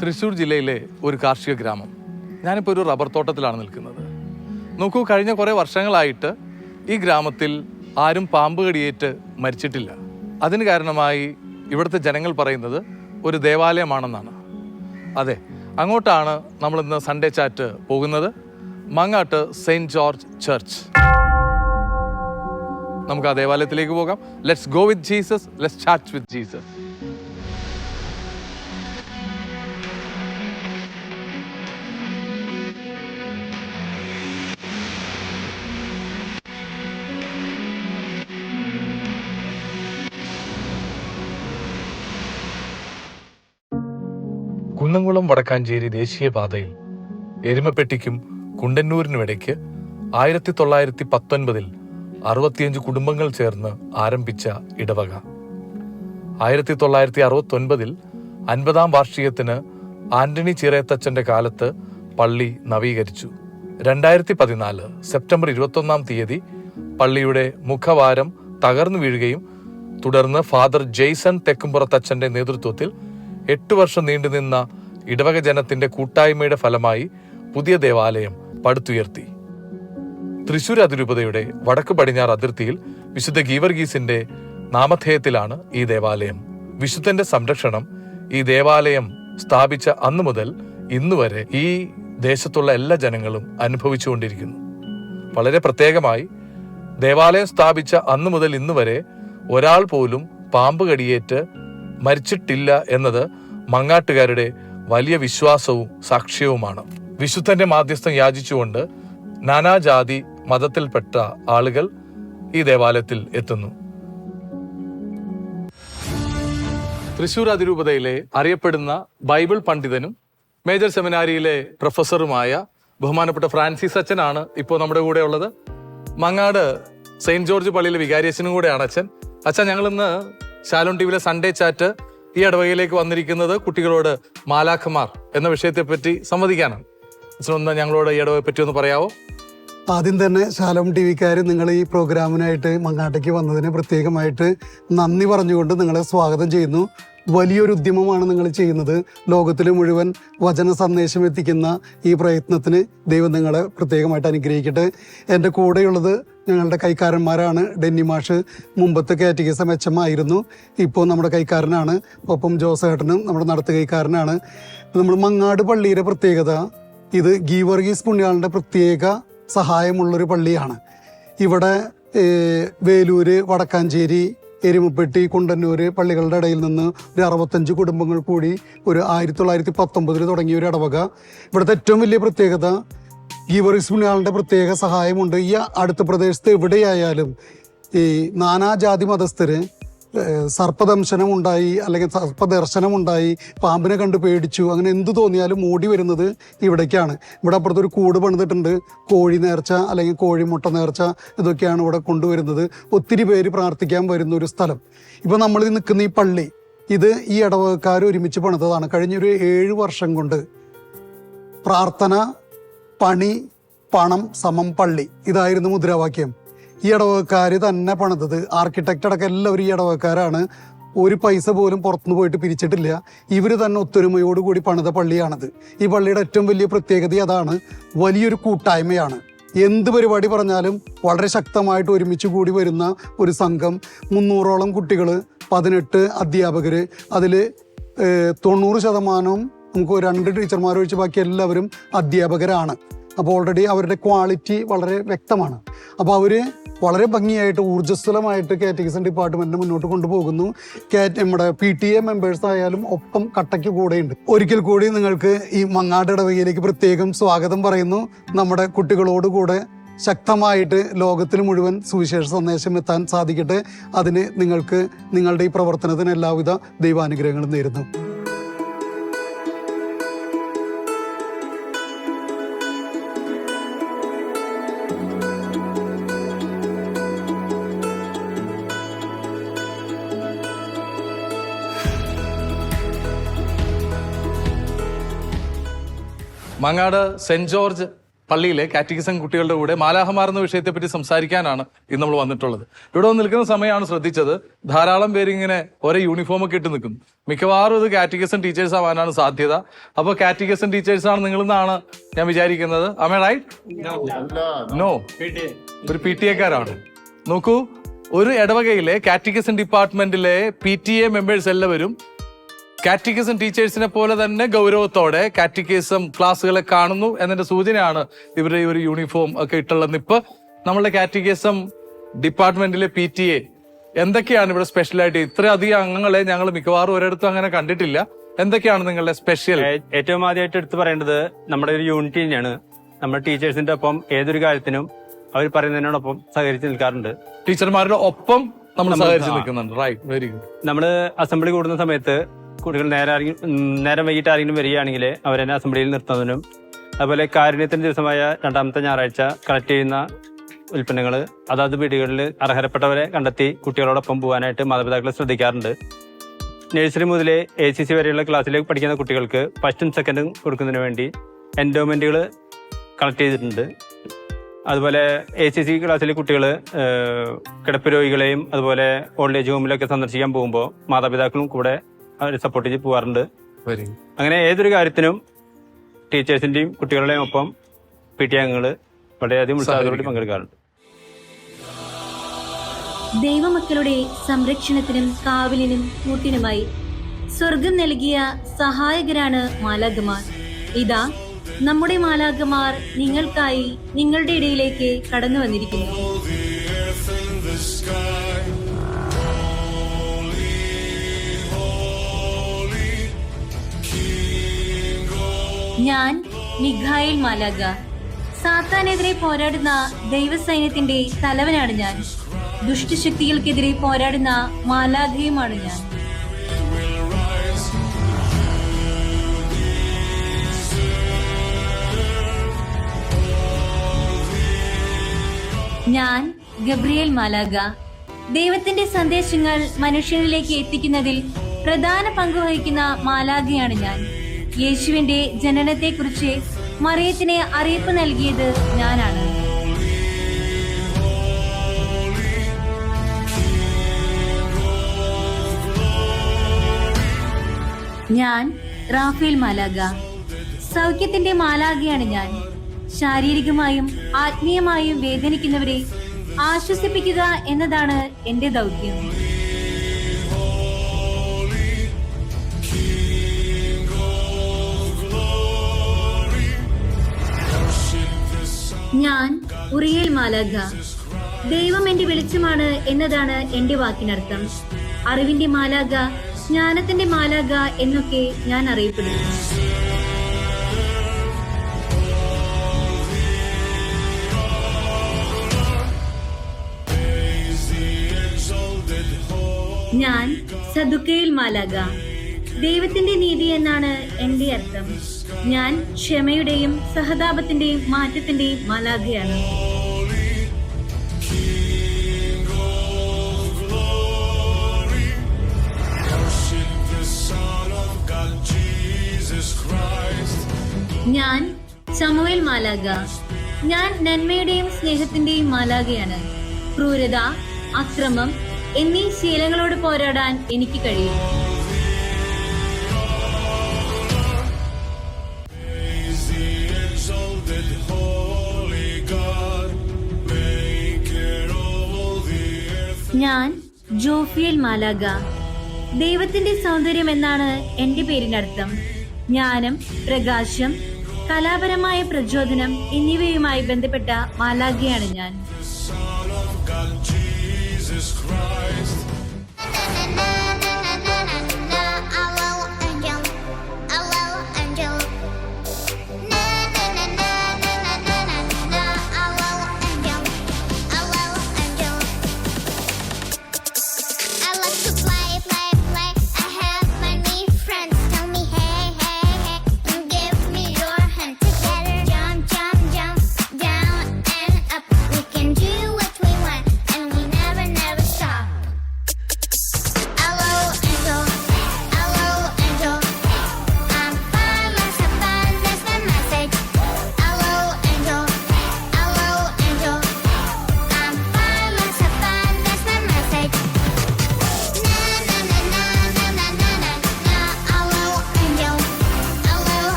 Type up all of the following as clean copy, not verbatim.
തൃശ്ശൂർ ജില്ലയിലെ ഒരു കാർഷിക ഗ്രാമം. ഞാനിപ്പോൾ ഒരു റബ്ബർ തോട്ടത്തിലാണ് നിൽക്കുന്നത്. നോക്കൂ, കഴിഞ്ഞ കുറേ വർഷങ്ങളായിട്ട് ഈ ഗ്രാമത്തിൽ ആരും പാമ്പ് കടിയേറ്റ് മരിച്ചിട്ടില്ല. അതിന് കാരണമായി ഇവിടുത്തെ ജനങ്ങൾ പറയുന്നത് ഒരു ദേവാലയമാണെന്നാണ്. അതെ, അങ്ങോട്ടാണ് നമ്മളിന്ന് സൺഡേ ചാറ്റ് പോകുന്നത്. Mangad saint George church. നമുക്ക് ആ ദേവാലയത്തിലേക്ക് പോകാം. Let's go with Jesus, let's chat with Jesus. Kunnamkulam Vadakkanchery ദേശീയപാതയിൽ എരുമപ്പെട്ടിക്കും കുണ്ടന്നൂരിനുമിടയ്ക്ക് 1919 65 കുടുംബങ്ങൾ ചേർന്ന് ആരംഭിച്ച ഇടവക 1969 50-ാം വാർഷികത്തിന് ആന്റണി ചിറയത്തച്ഛന്റെ കാലത്ത് പള്ളി നവീകരിച്ചു. 2014 സെപ്റ്റംബർ 21-ാം തീയതി പള്ളിയുടെ മുഖവാരം തകർന്നു വീഴുകയും തുടർന്ന് ഫാദർ ജെയ്സൺ തെക്കുംപുറത്തച്ഛന്റെ നേതൃത്വത്തിൽ 8 വർഷം നീണ്ടുനിന്ന ഇടവക ജനത്തിന്റെ കൂട്ടായ്മയുടെ ഫലമായി പുതിയ ദേവാലയം പടുത്തുയർത്തി. തൃശൂർ അതിരൂപതയുടെ വടക്ക് പടിഞ്ഞാറ് അതിർത്തിയിൽ വിശുദ്ധ ഗീവർഗീസിന്റെ നാമധേയത്തിലാണ് ഈ ദേവാലയം. വിശുദ്ധന്റെ സംരക്ഷണം ഈ ദേവാലയം സ്ഥാപിച്ച അന്നു മുതൽ ഇന്നുവരെ ഈ ദേശത്തുള്ള എല്ലാ ജനങ്ങളും അനുഭവിച്ചുകൊണ്ടിരിക്കുന്നു. വളരെ പ്രത്യേകമായി ദേവാലയം സ്ഥാപിച്ച അന്നു മുതൽ ഇന്നുവരെ ഒരാൾ പോലും പാമ്പ് കടിയേറ്റ് മരിച്ചിട്ടില്ല എന്നത് മങ്ങാട്ടുകാരുടെ വലിയ വിശ്വാസവും സാക്ഷ്യവുമാണ്. വിശുദ്ധന്റെ മാധ്യസ്ഥം യാചിച്ചുകൊണ്ട് നാനാജാതി മതത്തിൽപ്പെട്ട ആളുകൾ ഈ ദേവാലയത്തിൽ എത്തുന്നു. തൃശൂർ അതിരൂപതയിലെ അറിയപ്പെടുന്ന ബൈബിൾ പണ്ഡിതനും മേജർ സെമിനാരിയിലെ പ്രൊഫസറുമായ ബഹുമാനപ്പെട്ട ഫ്രാൻസിസ് അച്ഛനാണ് ഇപ്പോൾ നമ്മുടെ കൂടെ ഉള്ളത്. മങ്ങാട് സെയിന്റ് ജോർജ് പള്ളിയിലെ വികാരിയച്ഛനും കൂടെയാണ് അച്ഛൻ. അച്ഛൻ, ഞങ്ങളിന്ന് ശാലോൺ ടിവിയിലെ സൺഡേ ചാറ്റ് ഈ ഇടവകയിലേക്ക് വന്നിരിക്കുന്നത് കുട്ടികളോട് മാലാഖമാർ എന്ന വിഷയത്തെപ്പറ്റി സംവദിക്കാനാണ്. അച്ഛനൊന്ന് ഞങ്ങളോട് ഈ ഇടവകയെ പറ്റി ഒന്ന് പറയാവോ? ആദ്യം തന്നെ ശാലോം ടി വിക്കാർ നിങ്ങൾ ഈ പ്രോഗ്രാമിനായിട്ട് മങ്ങാട്ടേക്ക് വന്നതിന് പ്രത്യേകമായിട്ട് നന്ദി പറഞ്ഞുകൊണ്ട് നിങ്ങളെ സ്വാഗതം ചെയ്യുന്നു. വലിയൊരു ഉദ്യമമാണ് നിങ്ങൾ ചെയ്യുന്നത്. ലോകത്തിൽ മുഴുവൻ വചന സന്ദേശം എത്തിക്കുന്ന ഈ പ്രയത്നത്തിന് ദൈവം നിങ്ങളെ പ്രത്യേകമായിട്ട് അനുഗ്രഹിക്കട്ടെ. എൻ്റെ കൂടെയുള്ളത് ഞങ്ങളുടെ കൈക്കാരന്മാരാണ്. ഡെന്നി മാഷ് മുമ്പത്തെ കാറ്റഗിസം HM ആയിരുന്നു, ഇപ്പോൾ നമ്മുടെ കൈക്കാരനാണ്. ഒപ്പം ജോസേട്ടനും നമ്മുടെ നടത്തു കൈക്കാരനാണ്. നമ്മൾ മങ്ങാട് പള്ളിയുടെ പ്രത്യേകത, ഇത് ഗീവർഗീസ് പുണ്യാളൻ്റെ പ്രത്യേക സഹായമുള്ളൊരു പള്ളിയാണ്. ഇവിടെ വേലൂര്, വടക്കാഞ്ചേരി, എരുമപ്പെട്ടി, കുണ്ടന്നൂര് പള്ളികളുടെ ഇടയിൽ നിന്ന് ഒരു 65 കുടുംബങ്ങൾ കൂടി ഒരു 1919 തുടങ്ങിയ ഒരു ഇടവക. ഇവിടുത്തെ ഏറ്റവും വലിയ പ്രത്യേകത ഗീവർഗീസ് പുണ്യാളൻ്റെ പ്രത്യേക സഹായമുണ്ട്. ഈ അടുത്ത പ്രദേശത്ത് എവിടെയായാലും ഈ നാനാജാതി മതസ്ഥര് സർപ്പദംശനം ഉണ്ടായി, അല്ലെങ്കിൽ സർപ്പദർശനമുണ്ടായി, പാമ്പിനെ കണ്ട് പേടിച്ചു, അങ്ങനെ എന്തു തോന്നിയാലും ഓടി വരുന്നത് ഇവിടേക്കാണ്. ഇവിടെ അപ്പുറത്തൊരു കൂട് പണിതിട്ടുണ്ട്. കോഴി നേർച്ച അല്ലെങ്കിൽ കോഴിമുട്ട നേർച്ച ഇതൊക്കെയാണ് ഇവിടെ കൊണ്ടുവരുന്നത്. ഒത്തിരി പേര് പ്രാർത്ഥിക്കാൻ വരുന്ന ഒരു സ്ഥലം. ഇപ്പോൾ നമ്മൾ നിൽക്കുന്ന ഈ പള്ളി, ഇത് ഈ ഇടവകക്കാർ ഒരുമിച്ച് പണിതതാണ്. കഴിഞ്ഞൊരു 7 വർഷം കൊണ്ട് പ്രാർത്ഥന, പണി, പണം സമം പള്ളി, ഇതായിരുന്നു മുദ്രാവാക്യം. ഈ ഇടവകക്കാർ തന്നെ പണിതത്. ആർക്കിടെക്റ്റ് അടക്കം എല്ലാവരും ഈ ഇടവകക്കാരാണ്. ഒരു പൈസ പോലും പുറത്തുനിന്ന് പോയിട്ട് പിരിച്ചിട്ടില്ല. ഇവർ തന്നെ ഒത്തൊരുമയോടുകൂടി പണിത പള്ളിയാണത്. ഈ പള്ളിയുടെ ഏറ്റവും വലിയ പ്രത്യേകത അതാണ്. വലിയൊരു കൂട്ടായ്മയാണ്. എന്ത് പരിപാടി പറഞ്ഞാലും വളരെ ശക്തമായിട്ട് ഒരുമിച്ച് കൂടി വരുന്ന ഒരു സംഘം. 300ഓളം കുട്ടികൾ, 18 അധ്യാപകർ, അതിൽ 90% നമുക്ക് 2 ടീച്ചർമാരൊഴിച്ച് ബാക്കി എല്ലാവരും അധ്യാപകരാണ്. അപ്പോൾ ഓൾറെഡി അവരുടെ ക്വാളിറ്റി വളരെ വ്യക്തമാണ്. അപ്പോൾ അവർ വളരെ ഭംഗിയായിട്ട് ഊർജ്ജസ്വലമായിട്ട് കാറ്റഗിസം ഡിപ്പാർട്ട്മെന്റിനെ മുന്നോട്ട് കൊണ്ടുപോകുന്നു. നമ്മുടെ PTA മെമ്പേഴ്സ് ആയാലും ഒപ്പം കട്ടയ്ക്ക് കൂടെയുണ്ട്. ഒരിക്കൽ കൂടി നിങ്ങൾക്ക് ഈ മങ്ങാട് ഇടവകയിലേക്ക് പ്രത്യേകം സ്വാഗതം പറയുന്നു. നമ്മുടെ കുട്ടികളോടുകൂടെ ശക്തമായിട്ട് ലോകത്തിൽ മുഴുവൻ സുവിശേഷ സന്ദേശം എത്താൻ സാധിക്കട്ടെ. അതിന് നിങ്ങൾക്ക് നിങ്ങളുടെ ഈ പ്രവർത്തനത്തിന് എല്ലാവിധ ദൈവാനുഗ്രഹങ്ങളും നേരുന്നു. മങ്ങാട് സെന്റ് ജോർജ് പള്ളിയിലെ കാറ്റഗിസം കുട്ടികളുടെ കൂടെ മാലാഹമാർ എന്ന വിഷയത്തെപ്പറ്റി സംസാരിക്കാനാണ് ഇന്ന് നമ്മൾ വന്നിട്ടുള്ളത്. ഇവിടെ വന്ന് നിൽക്കുന്ന സമയമാണ് ശ്രദ്ധിച്ചത്, ധാരാളം പേര് ഇങ്ങനെ ഒരേ യൂണിഫോം ഒക്കെ ഇട്ട് നിൽക്കുന്നു. മിക്കവാറും ഇത് കാറ്റഗിസം ടീച്ചേഴ്സ് ആവാനാണ് സാധ്യത. അപ്പോൾ കാറ്റഗിസം ടീച്ചേഴ്സ് ആണ് നിങ്ങളെന്നാണ് ഞാൻ വിചാരിക്കുന്നത്. Am I right? നോ, ഒരു PTA-കാരാണ്. നോക്കൂ, ഒരു ഇടവകയിലെ കാറ്റഗിസം ഡിപ്പാർട്ട്മെന്റിലെ PTA മെമ്പേഴ്സ് എല്ലാവരും കാറ്റഗിസം ടീച്ചേഴ്സിനെ പോലെ തന്നെ ഗൗരവത്തോടെ കാറ്റഗിസം ക്ലാസ്സുകളെ കാണുന്നു എന്നതിന്റെ സൂചനയാണ് ഇവരുടെ ഈ ഒരു യൂണിഫോം ഒക്കെ ഇട്ടുള്ളത്. ഇപ്പൊ നമ്മളുടെ കാറ്റഗിസം ഡിപ്പാർട്ട്മെന്റിലെ PTA എന്തൊക്കെയാണ് ഇവിടെ സ്പെഷ്യലായിട്ട്? ഇത്രയധികം അംഗങ്ങളെ ഞങ്ങൾ മിക്കവാറും ഒരിടത്തും അങ്ങനെ കണ്ടിട്ടില്ല. എന്തൊക്കെയാണ് നിങ്ങളുടെ സ്പെഷ്യൽ? ഏറ്റവും ആദ്യമായിട്ട് എടുത്തു പറയേണ്ടത് നമ്മുടെ ഒരു യൂണിറ്റി തന്നെയാണ്. നമ്മുടെ ടീച്ചേഴ്സിന്റെ ഒപ്പം ഏതൊരു കാര്യത്തിനും അവർ പറയുന്നതിനോടൊപ്പം സഹകരിച്ച് നിൽക്കാറുണ്ട്. ടീച്ചർമാരുടെ ഒപ്പം നമ്മൾ സഹകരിച്ച് നിൽക്കുന്നുണ്ട്. Right, very good. നമ്മള് അസംബ്ലി കൂടുന്ന സമയത്ത് കുട്ടികൾ നേരം വൈകിട്ട് ആരെങ്കിലും വരികയാണെങ്കിൽ അവരെന്നെ അസംബ്ലിയിൽ നിർത്തുന്നതിനും, അതുപോലെ കാരുണ്യത്തിന്റെ ദിവസമായ 2ാമത്തെ ഞായറാഴ്ച കളക്ട് ചെയ്യുന്ന ഉൽപ്പന്നങ്ങൾ അതാത് വീടുകളിൽ അർഹരപ്പെട്ടവരെ കണ്ടെത്തി കുട്ടികളോടൊപ്പം പോകാനായിട്ട് മാതാപിതാക്കൾ ശ്രദ്ധിക്കാറുണ്ട്. നഴ്സറി മുതൽ ACC വരെയുള്ള ക്ലാസ്സിലേക്ക് പഠിക്കുന്ന കുട്ടികൾക്ക് ഫസ്റ്റും സെക്കൻഡും കൊടുക്കുന്നതിന് വേണ്ടി എൻഡോമെന്റുകൾ കളക്ട് ചെയ്തിട്ടുണ്ട്. അതുപോലെ ACC ക്ലാസ്സിലെ കുട്ടികൾ കിടപ്പ് രോഗികളെയും അതുപോലെ ഓൾഡ് ഏജ് ഹോമിലൊക്കെ സന്ദർശിക്കാൻ പോകുമ്പോൾ മാതാപിതാക്കളും കൂടെ അവർ സപ്പോർട്ട് ചെയ്ത് പോകാറുണ്ട്. അങ്ങനെ ഏതൊരു കാര്യത്തിനും ടീച്ചേഴ്സിന്റെയും കുട്ടികളുടെയും ഒപ്പം PTA അംഗങ്ങൾ വളരെയധികം ഉത്സാഹത്തോടെ പങ്കെടുക്കാറുണ്ട്. ദൈവമക്കളുടെ സംരക്ഷണത്തിനും കാവലിനും കൂട്ടിനുമായി സ്വർഗം നൽകിയ സഹായകരാണ് മാലാഖമാർ. ഇതാ നമ്മുടെ മാലാഖമാർ നിങ്ങൾക്കായി നിങ്ങളുടെ ഇടയിലേക്ക് കടന്നു വന്നിരിക്കുന്നു. ഞാൻ മിഖായേൽ മാലാഖ. സാത്താനെതിരെ പോരാടുന്ന ദൈവസൈന്യത്തിന്റെ തലവനാണ് ഞാൻ. ദുഷ്ടശക്തികൾക്കെതിരെ പോരാടുന്ന മാലാഖയുമാണ് ഞാൻ. ഞാൻ ഗബ്രിയേൽ മാലാഖ. ദൈവത്തിന്റെ സന്ദേശങ്ങൾ മനുഷ്യരിലേക്ക് എത്തിക്കുന്നതിൽ പ്രധാന പങ്ക് വഹിക്കുന്ന മാലാഖയാണ് ഞാൻ. യേശുവിന്റെ ജനനത്തെക്കുറിച്ച് മറിയത്തിന് അറിയിപ്പ് നൽകിയത് ഞാനാണ്. ഞാൻ റാഫേൽ മാലാഖ. സൗഖ്യത്തിന്റെ മാലാഖയാണ് ഞാൻ. ശാരീരികമായും ആത്മീയമായും വേദനിക്കുന്നവരെ ആശ്വസിപ്പിക്കുക എന്നതാണ് എന്റെ ദൗത്യം. ഞാൻ ഉറിയേൽ മാലാഖ. ദൈവം എന്റെ വെളിച്ചമാണ് എന്നതാണ് എന്റെ വാക്കിനർത്ഥം. അറിവിന്റെ മാലാഖ, ജ്ഞാനത്തിന്റെ മാലാഖ എന്നൊക്കെ ഞാൻ അറിയപ്പെടുന്നു. ഞാൻ സദുക്കയേൽ മാലാഖ. ദൈവത്തിന്റെ നീതി എന്നാണ് എന്റെ അർത്ഥം. ഞാൻ ക്ഷമയുടെയും സഹതാപത്തിന്റെയും മാറ്റത്തിന്റെയും മാലാഖയാണ്. ഞാൻ ശമൂവേൽ മാലാഖ. ഞാൻ നന്മയുടെയും സ്നേഹത്തിന്റെയും മാലാഖയാണ്. ക്രൂരത, അക്രമം എന്നീ ശീലങ്ങളോട് പോരാടാൻ എനിക്ക് കഴിയും. ഞാൻ ജോഫിയേൽ മാലാഖ. ദൈവത്തിന്റെ സൗന്ദര്യം എന്നാണ് എന്റെ പേരിനർത്ഥം. ജ്ഞാനം, പ്രകാശം, കലാപരമായ പ്രചോദനം എന്നിവയുമായി ബന്ധപ്പെട്ട മാലാഖയാണ് ഞാൻ.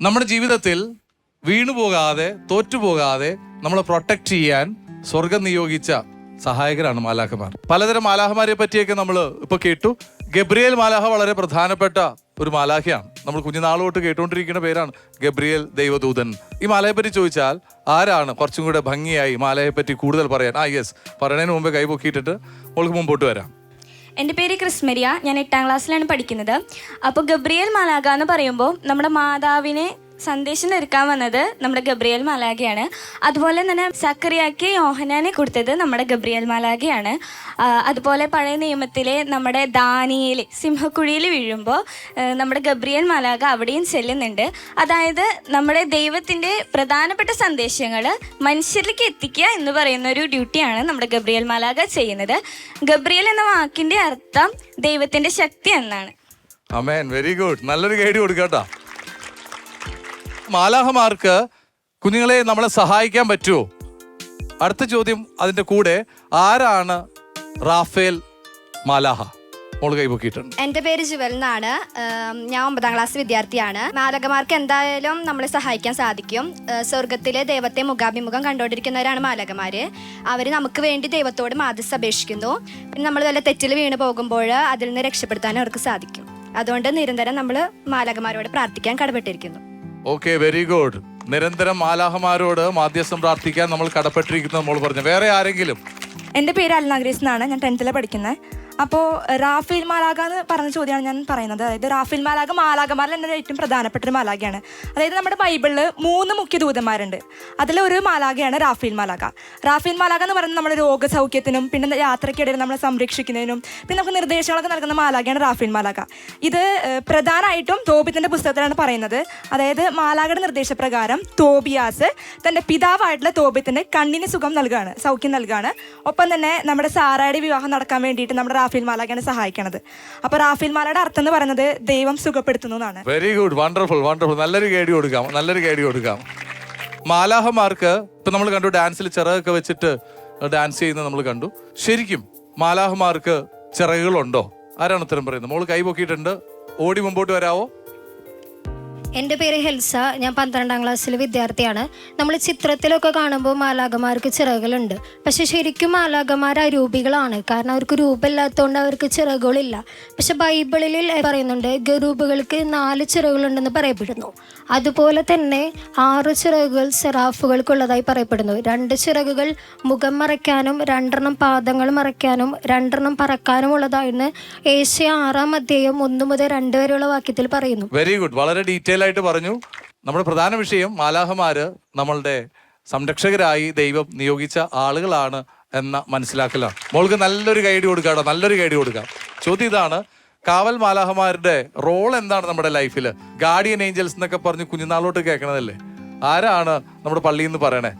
നമ്മുടെ ജീവിതത്തിൽ വീണുപോകാതെ തോറ്റുപോകാതെ നമ്മളെ പ്രൊട്ടക്ട് ചെയ്യാൻ സ്വർഗം നിയോഗിച്ച സഹായകരാണ് മാലാഖമാർ. പലതരം മാലാഖമാരെ പറ്റിയൊക്കെ നമ്മൾ ഇപ്പൊ കേട്ടു. ഗബ്രിയേൽ മാലാഖ വളരെ പ്രധാനപ്പെട്ട ഒരു മാലാഖയാണ്. നമ്മൾ കുഞ്ഞുനാൾ തൊട്ട് കേട്ടുകൊണ്ടിരിക്കുന്ന പേരാണ് ഗബ്രിയേൽ ദൈവദൂതൻ. ഈ മാലയെ പറ്റി ചോദിച്ചാൽ ആരാണ് കുറച്ചും കൂടെ ഭംഗിയായി മാലയെ പറ്റി കൂടുതൽ പറയാൻ? യെസ്, പറയുന്നതിന് മുമ്പേ കൈ പൊക്കിയിട്ടിട്ട് മോൾക്ക് മുമ്പോട്ട് വരാം. എൻ്റെ പേര് ക്രിസ്മരിയ. ഞാൻ 8ാം ക്ലാസ്സിലാണ് പഠിക്കുന്നത്. അപ്പോൾ ഗബ്രിയേൽ മാലാഖ എന്ന് പറയുമ്പോൾ നമ്മുടെ മാതാവിനെ സന്ദേശം തീർക്കാൻ വന്നത് നമ്മുടെ ഗബ്രിയേൽ മാലാഖയാണ്. അതുപോലെ തന്നെ സക്കറിയാക്ക് യോഹന്നാനെ കൊടുത്തത് നമ്മുടെ ഗബ്രിയേൽ മാലാഖയാണ്. അതുപോലെ പഴയ നിയമത്തിലെ നമ്മുടെ ദാനിയേൽ സിംഹക്കുഴിയിൽ വീഴുമ്പോൾ നമ്മുടെ ഗബ്രിയേൽ മാലാഖ അവിടെയും ചെല്ലുന്നുണ്ട്. അതായത് നമ്മുടെ ദൈവത്തിൻ്റെ പ്രധാനപ്പെട്ട സന്ദേശങ്ങൾ മനുഷ്യരിലേക്ക് എത്തിക്കുക എന്ന് പറയുന്ന ഒരു ഡ്യൂട്ടിയാണ് നമ്മുടെ ഗബ്രിയേൽ മാലാഖ ചെയ്യുന്നത്. ഗബ്രിയേൽ എന്ന വാക്കിൻ്റെ അർത്ഥം ദൈവത്തിൻ്റെ ശക്തി എന്നാണ്. ആമേൻ, വെരി ഗുഡ്. നല്ലൊരു ഗൈഡ് കൊടുക്കാട്ടോ. മാലാഖമാർക്ക് കുഞ്ഞുങ്ങളെ നമ്മളെ സഹായിക്കാൻ പറ്റുമോ? അടുത്ത ചോദ്യം അതിന്റെ കൂടെ, ആരാണ് റാഫേൽ മാലാഖ? മോള് കൈപൊക്കിയിട്ടുണ്ട്. എൻ്റെ പേര് ജുവൽ എന്നാണ്. ഞാൻ 9ാം ക്ലാസ് വിദ്യാർത്ഥിയാണ്. മാലാഖമാർക്ക് എന്തായാലും നമ്മളെ സഹായിക്കാൻ സാധിക്കും. സ്വർഗത്തിലെ ദൈവത്തെ മുഖാഭിമുഖം കണ്ടുകൊണ്ടിരിക്കുന്നവരാണ് മാലാഖമാര്. അവർ നമുക്ക് വേണ്ടി ദൈവത്തോട് മാധ്യസ്ഥ അപേക്ഷിക്കുന്നു. പിന്നെ നമ്മൾ വല്ല തെറ്റിൽ വീണ് പോകുമ്പോൾ അതിൽ നിന്ന് രക്ഷപ്പെടുത്താനും അവർക്ക് സാധിക്കും. അതുകൊണ്ട് നിരന്തരം നമ്മൾ മാലാഖമാരോട് പ്രാർത്ഥിക്കാൻ കടപ്പെട്ടിരിക്കുന്നു. Okay, very good. നിരന്തരം മാലാഖമാരോട് മാധ്യസ്ഥം പ്രാർത്ഥിക്കാൻ നമ്മൾ കടപ്പെട്ടിരിക്കുന്നത് നമ്മൾ പറഞ്ഞു. വേറെ ആരെങ്കിലും? എൻ്റെ പേര് അൽനാഗ്രീസ് എന്നാണ്. ഞാൻ 10th പഠിക്കുന്നത്. അപ്പോൾ റാഫേൽ മാലാഖ എന്ന് പറഞ്ഞ ചോദ്യമാണ് ഞാൻ പറയുന്നത്. അതായത് റാഫേൽ മാലാഖ മാലാഖമാരിൽ എന്നത് ഏറ്റവും പ്രധാനപ്പെട്ട ഒരു മാലാഖയാണ്. അതായത് നമ്മുടെ ബൈബിളിൽ 3 മുഖ്യ ദൂതന്മാരുണ്ട്. അതിലൊരു മാലാഖയാണ് റാഫേൽ മാലാഖ. റാഫേൽ മാലാഖ എന്ന് പറയുന്നത് നമ്മുടെ രോഗസൗഖ്യത്തിനും പിന്നെ യാത്രയ്ക്കിടയിൽ നമ്മളെ സംരക്ഷിക്കുന്നതിനും പിന്നെ നമുക്ക് നിർദ്ദേശങ്ങളൊക്കെ നൽകുന്ന മാലാഖയാണ് റാഫേൽ മാലാഖ. ഇത് പ്രധാനമായിട്ടും തോബിത്തിൻ്റെ പുസ്തകത്തിലാണ് പറയുന്നത്. അതായത് മാലാഖയുടെ നിർദ്ദേശപ്രകാരം തോബിയാസ് തൻ്റെ പിതാവായിട്ടുള്ള തോബിത്തിന് കണ്ണിന് സൗഖ്യം നൽകുകയാണ്. ഒപ്പം തന്നെ നമ്മുടെ സാറയുടെ വിവാഹം നടക്കാൻ വേണ്ടിയിട്ട് നമ്മുടെ റാഫേൽ മാലാഖയാണ് സഹായിക്കണത്. അപ്പൊ റാഫേൽ മാലയുടെ അർത്ഥം എന്ന് പറയുന്നത് ദൈവം സുഖപ്പെടുത്തുന്നു എന്നാണ്. Very good, wonderful wonderful. നല്ലൊരു ഗൈഡ് കൊടുക്കാം. മാലാഖമാർക്ക് ഇപ്പൊ നമ്മൾ കണ്ടു, ഡാൻസിൽ ചിറകൊക്കെ വെച്ചിട്ട് ഡാൻസ് ചെയ്യുന്നത് നമ്മൾ കണ്ടു. ശരിക്കും മാലാഖമാർക്ക് ചിറകുകളുണ്ടോ? ആരാണ് ഉത്തരം പറയുന്നത്? മോള് കൈ പൊക്കിയിട്ടുണ്ട്. ഓടി മുമ്പോട്ട് വരാവോ? എൻ്റെ പേര് ഹെൽസ. ഞാൻ 12ാം ക്ലാസ്സിലെ വിദ്യാർത്ഥിയാണ്. നമ്മൾ ചിത്രത്തിലൊക്കെ കാണുമ്പോൾ മാലാഖമാർക്ക് ചിറകുകളുണ്ട്. പക്ഷെ ശരിക്കും മാലാഖമാർ അരൂപികളാണ്. കാരണം അവർക്ക് രൂപമില്ലാത്തതുകൊണ്ട് അവർക്ക് ചിറകുകളില്ല. പക്ഷെ ബൈബിളിൽ പറയുന്നുണ്ട് ഗരൂബുകൾക്ക് 4 ചിറകുകളുണ്ടെന്ന് പറയപ്പെടുന്നു. അതുപോലെ തന്നെ 6 ചിറകുകൾ സെറാഫുകൾക്കുള്ളതായി പറയപ്പെടുന്നു. 2 ചിറകുകൾ മുഖം മറയ്ക്കാനും 2 പാദങ്ങൾ മറയ്ക്കാനും 2 പറക്കാനും ഉള്ളതായിരുന്നു ഏഷ്യ 6-ാം അധ്യായം 1 മുതൽ 2 വരെയുള്ള വാക്യത്തിൽ പറയുന്നു. വെരി ഗുഡ്, വളരെ ഡീറ്റെയിൽ ആയിട്ട് പറഞ്ഞു. നമ്മുടെ പ്രധാന വിഷയം മാലാഖമാര് നമ്മളുടെ സംരക്ഷകരായി ദൈവം നിയോഗിച്ച ആളുകളാണ് എന്ന മനസ്സിലാക്കലാണ്. മോൾക്ക് നല്ലൊരു ഗൈഡ് കൊടുക്കാം. ചോദ്യം ഇതാണ്, കാവൽ മാലാഖമാരുടെ റോൾ എന്താണ് നമ്മുടെ ലൈഫിൽ? ഗാർഡിയൻ ഏഞ്ചൽസ് എന്നൊക്കെ പറഞ്ഞ് കുഞ്ഞുനാളോട്ട് കേൾക്കണതല്ലേ? ആരാണ് നമ്മുടെ പള്ളിയിൽ നിന്ന് പറയണേ?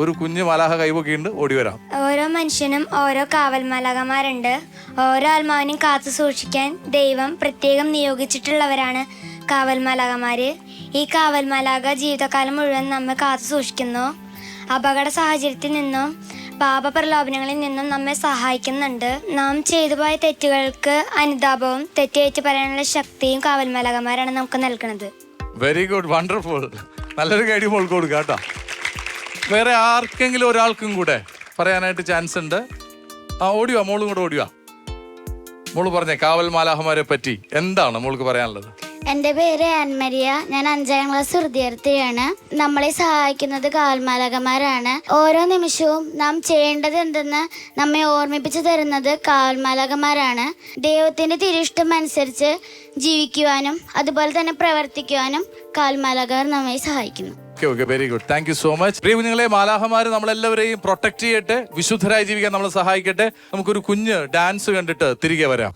ഒരു കുഞ്ഞു മാലാഖ കൈവൊക്കെയുണ്ട്, ഓടി വരാം. ഓരോ മനുഷ്യനും ഓരോ കാവൽ മാലാഖമാരുണ്ട്. ഓരോ ആത്മാവിനും കാത്തു സൂക്ഷിക്കാൻ ദൈവം പ്രത്യേകം നിയോഗിച്ചിട്ടുള്ളവരാണ് കാവൽ മാലാഖമാര്. ഈ കാവൽ മാലാഖ ജീവിതകാലം മുഴുവൻ നമ്മെ കാത്തു സൂക്ഷിക്കുന്നു. അപകട സാഹചര്യത്തിൽ നിന്നും പാപപ്രലോഭനങ്ങളിൽ നിന്നും നമ്മെ സഹായിക്കുന്നുണ്ട്. നാം ചെയ്തുപോയ തെറ്റുകൾക്ക് അനുതാപവും തെറ്റേറ്റ് പറയാനുള്ള ശക്തിയും കാവൽ മാലാഖമാരാണ് നമുക്ക് നൽകുന്നത്. Very good, wonderful. നല്ലൊരു കാര്യം മോൾക്ക് കൊടുക്കാം കേട്ടോ. വേറെ ആർക്കെങ്കിലും ഒരാൾക്കും കൂടെ പറയാനായിട്ട് ചാൻസ് ഉണ്ട്. ഓടിവാ, മോളും കൂടെ ഓടിവാ. മോള് പറഞ്ഞേ, കാവൽ മാലാഖമാരെ പറ്റി എന്താണ് മോൾക്ക് പറയാനുള്ളത്? എൻ്റെ പേര് ആൻമരിയ. ഞാൻ 5ാം ക്ലാസ് വിദ്യാർത്ഥിയാണ്. നമ്മളെ സഹായിക്കുന്നത് കാവൽ മാലാഖമാരാണ്. ഓരോ നിമിഷവും നാം ചെയ്യേണ്ടത് എന്തെന്ന് നമ്മെ ഓർമ്മിപ്പിച്ചു തരുന്നത് കാവൽ മാലാഖമാരാണ്. ദൈവത്തിൻ്റെ തിരുഷ്ടം അനുസരിച്ച് ജീവിക്കുവാനും അതുപോലെ തന്നെ പ്രവർത്തിക്കുവാനും കാവൽ മാലാഖമാർ നമ്മെ സഹായിക്കുന്നു. Very good, thank you so much. പ്രിയ കുഞ്ഞുങ്ങളെ, മാലാഖമാര് നമ്മളെല്ലാവരെയും പ്രൊട്ടക്ട് ചെയ്യട്ടെ, വിശുദ്ധരായി ജീവിക്കാൻ നമ്മളെ സഹായിക്കട്ടെ. നമുക്കൊരു കുഞ്ഞ് ഡാൻസ് കണ്ടിട്ട് തിരികെ വരാം.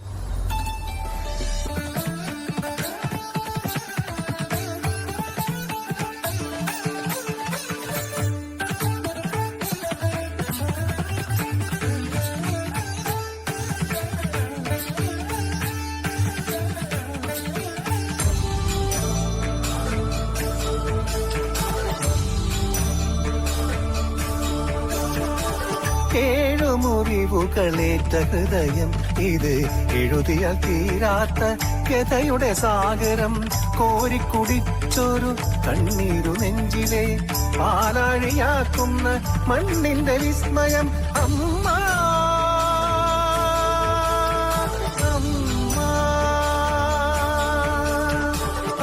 മുറിവുകളേറ്റ ഹൃദയം ഇത് എഴുതിയാൽ തീരാത്ത വ്യഥയുടെ സാഗരം. കോരിക്കുടിച്ചൊരു കണ്ണീരു നെഞ്ചിലെ പാലാഴിയാക്കുന്ന മണ്ണിന്റെ വിസ്മയം അമ്മ അമ്മ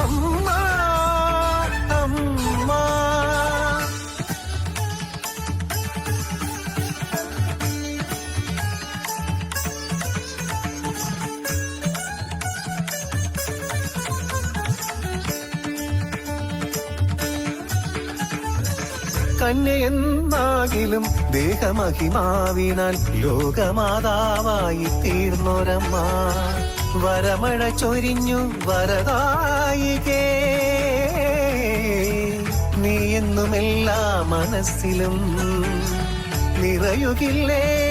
അമ്മ അമ്മ. കന്യയെന്നാകിലും ദേഹമഹിമാവിനാൽ ലോകമാതാവായി തീർന്നൊരമ്മ വരമഴ ചൊരിഞ്ഞു വരദായികേ നീ എന്നുമെല്ലാ മനസ്സിലും നിറയുകില്ലേ.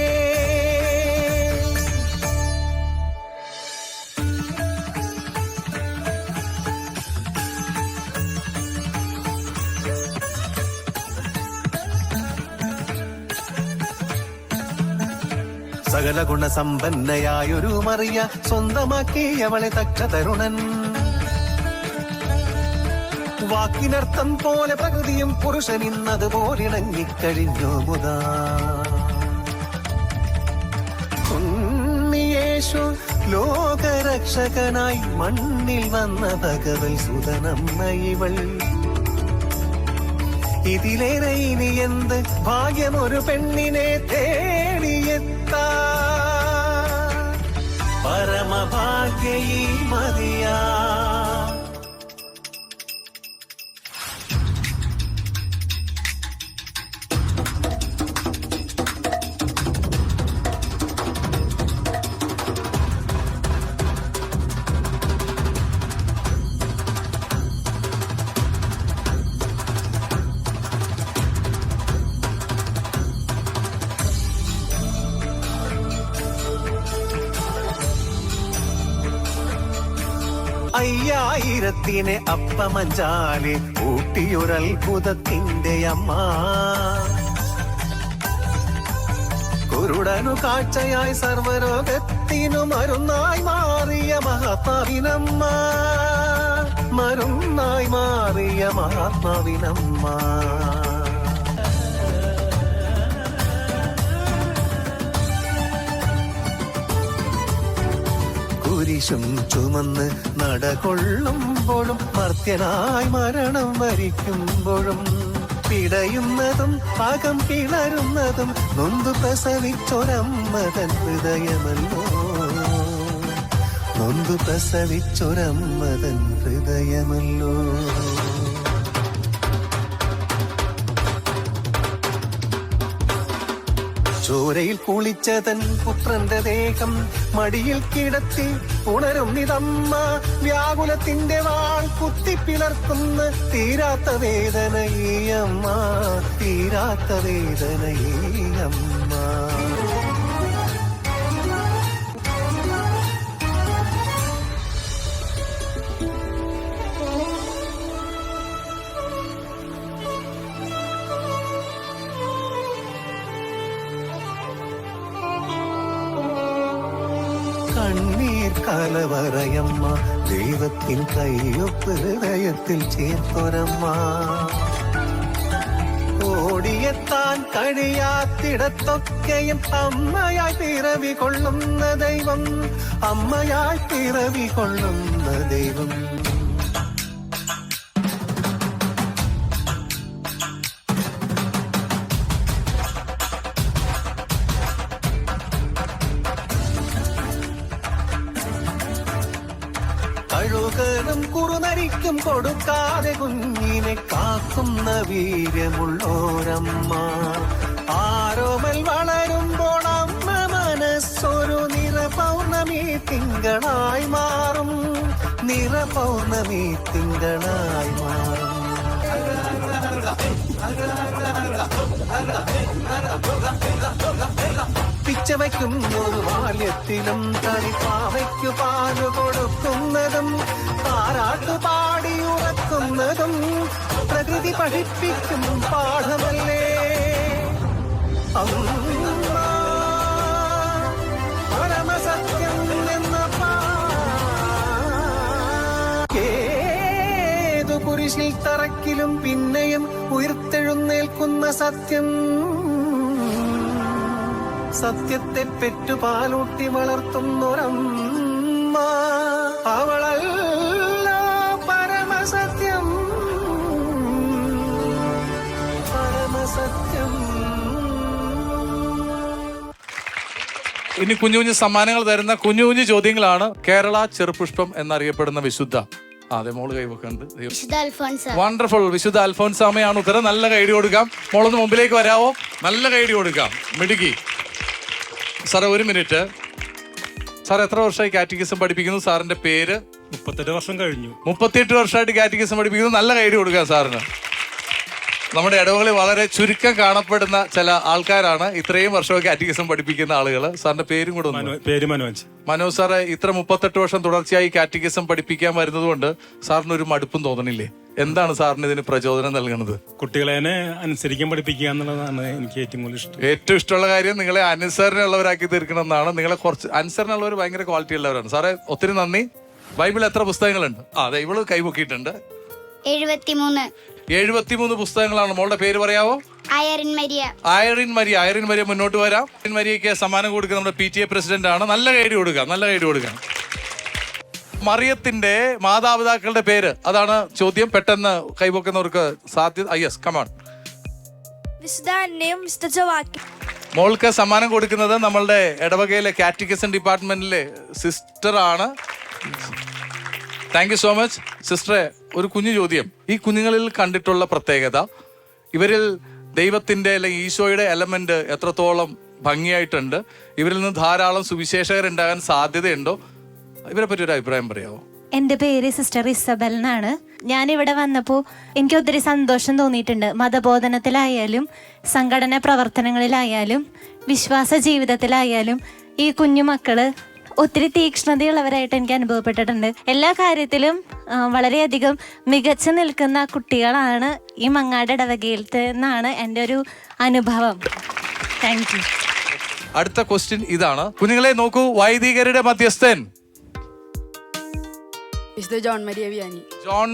സകല ഗുണസമ്പന്നയായൊരു മറിയ സ്വന്തമാക്കി അവളെ തക്ക തരുണൻ. വാക്കിനർത്ഥം പോലെ പ്രകൃതിയും പുരുഷൻ ഇന്നതുപോലിണങ്ങിക്കഴിഞ്ഞു മുതാ. ഉണ്ണിയേശു ലോകരക്ഷകനായി മണ്ണിൽ വന്ന ഭഗവൽ സുതനമ്മ ഇവൾ. ഇതിലേറെ ഇനി എന്ത് ഭാഗ്യമൊരു പെണ്ണിനെ തേടിയെത്താ. പരമഭാഗ്യയി മതിയാ. അയ്യായിരത്തിനെ അപ്പമഞ്ചാലെ ഊട്ടിയൊരത്ഭുതത്തിന്റെ അമ്മ. കുരുടനു കാഴ്ചയായി സർവരോഗത്തിനു മരുന്നായി മാറിയ മഹാത്മാവിനമ്മ. മരുന്നായി മാറിയ മഹാത്മാവിനമ്മ. കുരിശും ചുമന്ന് നടകൊള്ളുമ്പോഴും മർത്യനായി മരണം വരിക്കുമ്പോഴും പിടയുന്നതും അകം പിളരുന്നതും നൊന്തു പ്രസവിച്ചൊരമ്മതൻ ഹൃദയമല്ലോ. നൊന്തു പ്രസവിച്ചൊരമ്മതൻ ഹൃദയമല്ലോ. ചോരയിൽ കുളിച്ചതൻ പുത്രന്റെ ദേഹം മടിയിൽ കിടത്തി ഉണരും നിതമ്മ. വ്യാകുലത്തിന്റെ വാൾ കുത്തിപ്പിളർക്കുന്ന തീരാത്ത വേദനയമ്മ. തീരാത്ത വേദനയമ്മ. കണ്ണീർ കലവറയമ്മ. ദൈവത്തിൻ കയ്യൊപ്പ് ഹൃദയത്തിൽ ചേർത്തൊരമ്മ. ഓടിയെത്താൻ കഴിയാത്തിടത്തൊക്കെയും അമ്മയായി പിറവി കൊള്ളുന്ന ദൈവം. അമ്മയായി പിറവി കൊള്ളുന്ന ദൈവം. കഴുകനും കുറുനരിക്കും കൊടുക്കാതെ കുഞ്ഞിനെ കാക്കുന്ന വീര്യമുള്ളോരമ്മ. ആരോമൽ വളരുമ്പോൾ അമ്മ മനസ്സൊരു നിറപൗർണമി തിങ്കളായി മാറും. നിറപൗർണമി തിങ്കളായി മാറും. പിച്ചവയ്ക്കും ഒരു ബാല്യത്തിലും തളിപ്പാവയ്ക്കു പാല് കൊടുക്കുന്നതും താരാട്ടുപാടി ഉറക്കുന്നതും പ്രകൃതി പഠിപ്പിക്കും പാഠമല്ലേ അമ്മ. പരമസത്യം എന്ന എഴുന്നേൽക്കുന്ന സത്യം, സത്യത്തെ പെറ്റുപാലൂട്ടി വളർത്തുന്നൊരമ്മ, അവളല്ല പരമസത്യം, പരമസത്യം. ഇനി കുഞ്ഞു കുഞ്ഞു സമ്മാനങ്ങൾ തരുന്ന കുഞ്ഞു കുഞ്ഞു ചോദ്യങ്ങളാണ്. കേരള ചെറുപുഷ്പം എന്നറിയപ്പെടുന്ന വിശുദ്ധ, അതെ മോള് കൈവക്കുന്നുണ്ട്. വണ്ടർഫുൾ. വിശുദ്ധ അൽഫോൻസാമയാണ് ഉത്തരം. നല്ല കൈഡി കൊടുക്കാം. മോളൊന്ന് മുമ്പിലേക്ക് വരാവോ? നല്ല കൈഡി കൊടുക്കാം. മിടുക്കി. സാറേ, ഒരു മിനിറ്റ്. സാർ എത്ര വർഷമായി കാറ്റഗിസം പഠിപ്പിക്കുന്നു? സാറിന്റെ പേര്? 38 വർഷം കഴിഞ്ഞു. 38 വർഷമായിട്ട് കാറ്റഗിസം പഠിപ്പിക്കുന്നു. നല്ല കൈഡി കൊടുക്കാം സാറിന്. നമ്മുടെ ഇടവകളിൽ വളരെ ചുരുക്കം കാണപ്പെടുന്ന ചില ആൾക്കാരാണ് ഇത്രയും വർഷമൊക്കെ കാറ്റഗിസം പഠിപ്പിക്കുന്ന ആളുകൾ. സാറിന്റെ പേരും കൂടെ ഒന്ന്. പേര് മനോജ്. മനോജ് സാറ് ഇത്ര 38 വർഷം തുടർച്ചയായി കാറ്റഗിസം പഠിപ്പിക്കാൻ വരുന്നത് കൊണ്ട് സാറിന് ഒരു മടുപ്പും തോന്നണില്ലേ? എന്താണ് സാറിന് ഇതിന് പ്രചോദനം നൽകുന്നത്? കുട്ടികളെ അനുസരിക്കാൻ പഠിപ്പിക്കുക എന്നുള്ളതാണ് എനിക്ക് ഏറ്റവും കൂടുതൽ ഇഷ്ടം. ഏറ്റവും ഇഷ്ടമുള്ള കാര്യം നിങ്ങളെ അനുസരണയുള്ളവരാക്കി തീർക്കണമെന്നാണ്. നിങ്ങളെ കുറച്ച് അനുസരണയുള്ളവർ ഭയങ്കര ക്വാളിറ്റി ഉള്ളവരാണ്. സാറേ, ഒത്തിരി നന്ദി. ബൈബിൾ എത്ര പുസ്തകങ്ങളുണ്ട്? അതെ, ഇവള് കൈപൊക്കിയിട്ടുണ്ട്. 73 പുസ്തകങ്ങളാണ്. മോളുടെ പേര് പറയാവോ? Irene Maria. Irene Maria. Irene Maria മുന്നോട്ട് വരാം. ഐറിൻ മരിയയ്ക്ക് സമ്മാനം കൊടുക്കുന്ന നമ്മുടെ PTA പ്രസിഡന്റ് ആണ്. നല്ല കൈഡി കൊടുക്കാം. നല്ല കൈഡി കൊടുക്കാം. മറിയത്തിന്റെ മാതാപിതാക്കളുടെ പേര്, അതാണ് ചോദ്യം. പെട്ടെന്ന് കൈപൊക്കുന്നവർക്ക് സാധ്യത. Yes, come on. മോൾക്ക് സമ്മാനം കൊടുക്കുന്നത് നമ്മളുടെ ഇടവകയിലെ കാറ്റഗിസം ഡിപ്പാർട്ട്മെന്റിലെ സിസ്റ്റർ ആണ്. താങ്ക് യു സോ മച്ച് സിസ്റ്ററെ. ഒരു കുഞ്ഞു ചോദ്യം. ഈ കുഞ്ഞുങ്ങളിൽ കണ്ടിട്ടുള്ള പ്രത്യേകത, ഇവരിൽ ദൈവത്തിന്റെ അല്ലെങ്കിൽ ഈശോയുടെ എലമെന്റ് എത്രത്തോളം ഭംഗിയായിട്ടുണ്ട്? ഇവരിൽ നിന്ന് ധാരാളം സുവിശേഷകരുണ്ടാകാൻ സാധ്യതയുണ്ടോ? ഇവരെ പറ്റി ഒരു അഭിപ്രായം പറയാമോ? എൻ്റെ പേര് സിസ്റ്റർ ഇസബൽ എന്നാണ്. ഞാനിവിടെ വന്നപ്പോൾ എനിക്ക് ഒത്തിരി സന്തോഷം തോന്നിയിട്ടുണ്ട്. മതബോധനത്തിലായാലും സംഘടനാ പ്രവർത്തനങ്ങളിലായാലും വിശ്വാസ ജീവിതത്തിലായാലും ഈ കുഞ്ഞുമക്കള് ഒത്തിരി തീക്ഷ്ണതയുള്ളവരായിട്ട് എനിക്ക് അനുഭവപ്പെട്ടിട്ടുണ്ട്. എല്ലാ കാര്യത്തിലും വളരെയധികം മികച്ചു നിൽക്കുന്ന കുട്ടികളാണ് ഈ മങ്ങാട് ഇടവകയിലത്തെ എന്നാണ് എൻ്റെ ഒരു അനുഭവം. Thank you. അടുത്ത ക്വസ്റ്റ്യൻ ഇതാണ്. കുഞ്ഞുങ്ങളെ നോക്കൂ. വൈദികരുടെ മധ്യസ്ഥൻ ജോൺ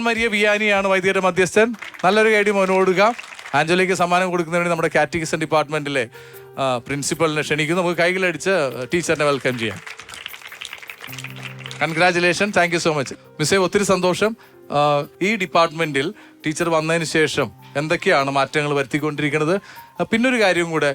മരിയ വിയാനിയാണ് വൈദികരുടെ മധ്യസ്ഥൻ. നല്ലൊരു കൈഡി മോന് കൊടുക്കാം. ആഞ്ചലോയ്ക്ക് സമ്മാനം കൊടുക്കുന്നതിന് നമ്മുടെ കാറ്റഗിസം ഡിപ്പാർട്ട്മെന്റിലെ പ്രിൻസിപ്പലിനെ ക്ഷണിക്കുന്നു. നമുക്ക് കൈകളടിച്ച് ടീച്ചറിനെ വെൽക്കം ചെയ്യാം. Congratulation. Thank you so much മിസ്സേ. ഒത്തിരി സന്തോഷം. ഈ ഡിപ്പാർട്ട്മെന്റിൽ ടീച്ചർ വന്നതിന് ശേഷം എന്തൊക്കെയാണ് മാറ്റങ്ങൾ വരുത്തിക്കൊണ്ടിരിക്കുന്നത്? പിന്നൊരു കാര്യം കൂടെ,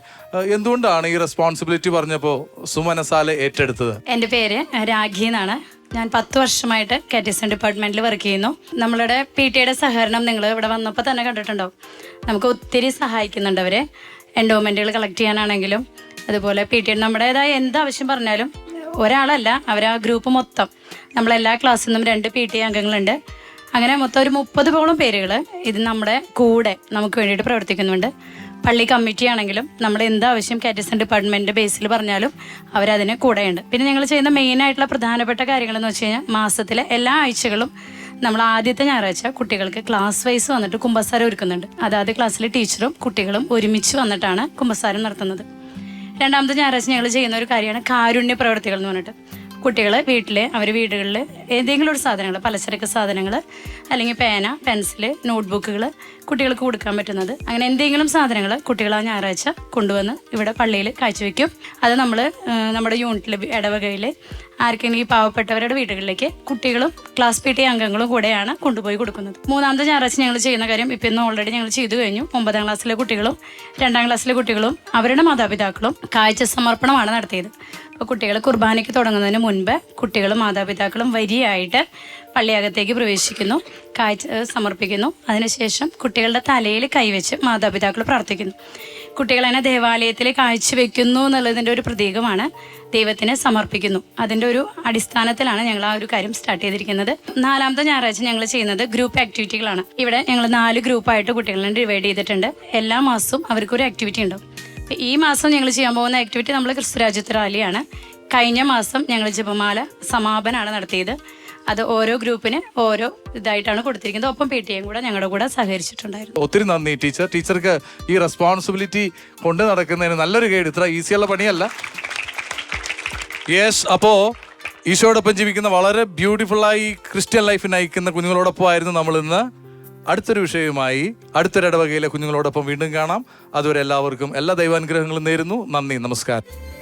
എന്തുകൊണ്ടാണ് ഈ റെസ്പോൺസിബിലിറ്റി പറഞ്ഞപ്പോൾ സുമനസാലെ ഏറ്റെടുത്തത്? എൻ്റെ പേര് രാഖി എന്നാണ്. ഞാൻ 10 വർഷമായിട്ട് കാറ്റഗിസം ഡിപ്പാർട്ട്മെന്റിൽ വർക്ക് ചെയ്യുന്നു. നമ്മളുടെ PTA സഹകരണം നിങ്ങൾ ഇവിടെ വന്നപ്പോൾ തന്നെ കണ്ടിട്ടുണ്ടാവും. നമുക്ക് ഒത്തിരി സഹായിക്കുന്നുണ്ട് അവര്. എൻഡോമെന്റുകൾ കളക്ട് ചെയ്യാനാണെങ്കിലും അതുപോലെ PTA നമ്മുടേതായ എന്താവശ്യം പറഞ്ഞാലും ഒരാളല്ല, അവരാ ഗ്രൂപ്പ് മൊത്തം, നമ്മളെല്ലാ ക്ലാസ്സിൽ നിന്നും 2 PTA അംഗങ്ങളുണ്ട്. അങ്ങനെ മൊത്തം ഒരു 30ഓളം പേരുകൾ ഇത് നമ്മുടെ കൂടെ നമുക്ക് വേണ്ടിയിട്ട് പ്രവർത്തിക്കുന്നുണ്ട്. പള്ളി കമ്മിറ്റി ആണെങ്കിലും നമ്മുടെ എന്താവശ്യം കാറ്റഗിസം ഡിപ്പാർട്ട്മെന്റ് ബേസിൽ പറഞ്ഞാലും അവരതിന് കൂടെയുണ്ട്. പിന്നെ ഞങ്ങൾ ചെയ്യുന്ന മെയിനായിട്ടുള്ള പ്രധാനപ്പെട്ട കാര്യങ്ങളെന്ന് വെച്ച് കഴിഞ്ഞാൽ മാസത്തിലെ എല്ലാ ആഴ്ചകളും നമ്മൾ ആദ്യത്തെ ഞായറാഴ്ച കുട്ടികൾക്ക് ക്ലാസ് വൈസ് വന്നിട്ട് കുമ്പസാരം ഒരുക്കുന്നുണ്ട്. അതായത് ക്ലാസ്സിലെ ടീച്ചറും കുട്ടികളും ഒരുമിച്ച് വന്നിട്ടാണ് കുമ്പസാരം നടത്തുന്നത്. രണ്ടാമത്തെ ഞായറാഴ്ച ഞങ്ങൾ ചെയ്യുന്ന ഒരു കാര്യമാണ് കാരുണ്യ പ്രവർത്തികൾ എന്ന് പറഞ്ഞിട്ട്. കുട്ടികൾ വീടുകളിൽ ഏതെങ്കിലും ഒരു സാധനങ്ങൾ, പലചരക്ക് സാധനങ്ങൾ അല്ലെങ്കിൽ പേന, പെൻസില്, നോട്ട്ബുക്കുകൾ കുട്ടികൾക്ക് കൊടുക്കാൻ പറ്റുന്നത്, അങ്ങനെ എന്തെങ്കിലും സാധനങ്ങൾ കുട്ടികൾ ആ ഞായറാഴ്ച കൊണ്ടുവന്ന് ഇവിടെ പള്ളിയിൽ കാഴ്ചവെക്കും. അത് നമ്മൾ നമ്മുടെ യൂണിറ്റിൽ ഇടവകയിൽ ആർക്കെങ്കിലും ഈ പാവപ്പെട്ടവരുടെ വീടുകളിലേക്ക് കുട്ടികളും ക്ലാസ് PTA അംഗങ്ങളും കൂടെയാണ് കൊണ്ടുപോയി കൊടുക്കുന്നത്. മൂന്നാമത്തെ ഞായറാഴ്ച ഞങ്ങൾ ചെയ്യുന്ന കാര്യം ഇപ്പം ഇന്ന് ഓൾറെഡി ഞങ്ങൾ ചെയ്തു കഴിഞ്ഞു. 9ാം ക്ലാസ്സിലെ കുട്ടികളും 2ാം ക്ലാസ്സിലെ കുട്ടികളും അവരുടെ മാതാപിതാക്കളും കാഴ്ച സമർപ്പണമാണ് നടത്തിയത്. അപ്പോൾ കുട്ടികൾ കുർബാനയ്ക്ക് തുടങ്ങുന്നതിന് മുൻപ് കുട്ടികളും മാതാപിതാക്കളും വരിയായിട്ട് പള്ളിയകത്തേക്ക് പ്രവേശിക്കുന്നു, കാഴ്ച സമർപ്പിക്കുന്നു. അതിനുശേഷം കുട്ടികളുടെ തലയിൽ കൈവച്ച് മാതാപിതാക്കൾ പ്രാർത്ഥിക്കുന്നു. കുട്ടികളതിനെ ദേവാലയത്തിൽ കാഴ്ചവെക്കുന്നു എന്നുള്ളതിൻ്റെ ഒരു പ്രതീകമാണ്. ദൈവത്തിന് സമർപ്പിക്കുന്നു. അതിൻ്റെ ഒരു അടിസ്ഥാനത്തിലാണ് ഞങ്ങൾ ആ ഒരു കാര്യം സ്റ്റാർട്ട് ചെയ്തിരിക്കുന്നത്. 4ാമത്തെ ഞായറാഴ്ച ഞങ്ങൾ ചെയ്യുന്നത് ഗ്രൂപ്പ് ആക്ടിവിറ്റികളാണ്. ഇവിടെ ഞങ്ങൾ 4 ഗ്രൂപ്പായിട്ട് കുട്ടികളെ ഡിവൈഡ് ചെയ്തിട്ടുണ്ട്. എല്ലാ മാസവും അവർക്കൊരു ആക്ടിവിറ്റി ഉണ്ടാവും. ഈ മാസം ഞങ്ങൾ ചെയ്യാൻ പോകുന്ന ആക്ടിവിറ്റി നമ്മൾ ക്രിസ്തുരാജ്യത്തെ റാലിയാണ്. കഴിഞ്ഞ മാസം ഞങ്ങൾ ജപമാല സമാപനമാണ് നടത്തിയത്. അത് ഓരോ ഗ്രൂപ്പിന് ഓരോ ഇതായിട്ടാണ് കൊടുത്തിരിക്കുന്നത്. ഒപ്പം PTA കൂടെ ഞങ്ങളുടെ കൂടെ സഹകരിച്ചിട്ടുണ്ടായിരുന്നു. ഒത്തിരി നന്ദി ടീച്ചർ. ടീച്ചർക്ക് ഈ റെസ്പോൺസിബിലിറ്റി കൊണ്ട് നടക്കുന്നതിന് നല്ലൊരു ഗൈഡ്. ഇത്ര ഈസിയുള്ള പണിയല്ല. യെസ്. അപ്പോ ഈശോടൊപ്പം ജീവിക്കുന്ന വളരെ ബ്യൂട്ടിഫുള്ളായി ക്രിസ്ത്യൻ ലൈഫ് നയിക്കുന്ന കുഞ്ഞുങ്ങളോടൊപ്പം ആയിരുന്നു നമ്മൾ ഇന്ന്. അടുത്തൊരു വിഷയവുമായി അടുത്തൊരു ഇടവകയിലെ കുഞ്ഞുങ്ങളോടൊപ്പം വീണ്ടും കാണാം. അതുവരെ എല്ലാവർക്കും എല്ലാ ദൈവാനുഗ്രഹങ്ങളും നേരുന്നു. നന്ദി, നമസ്കാരം.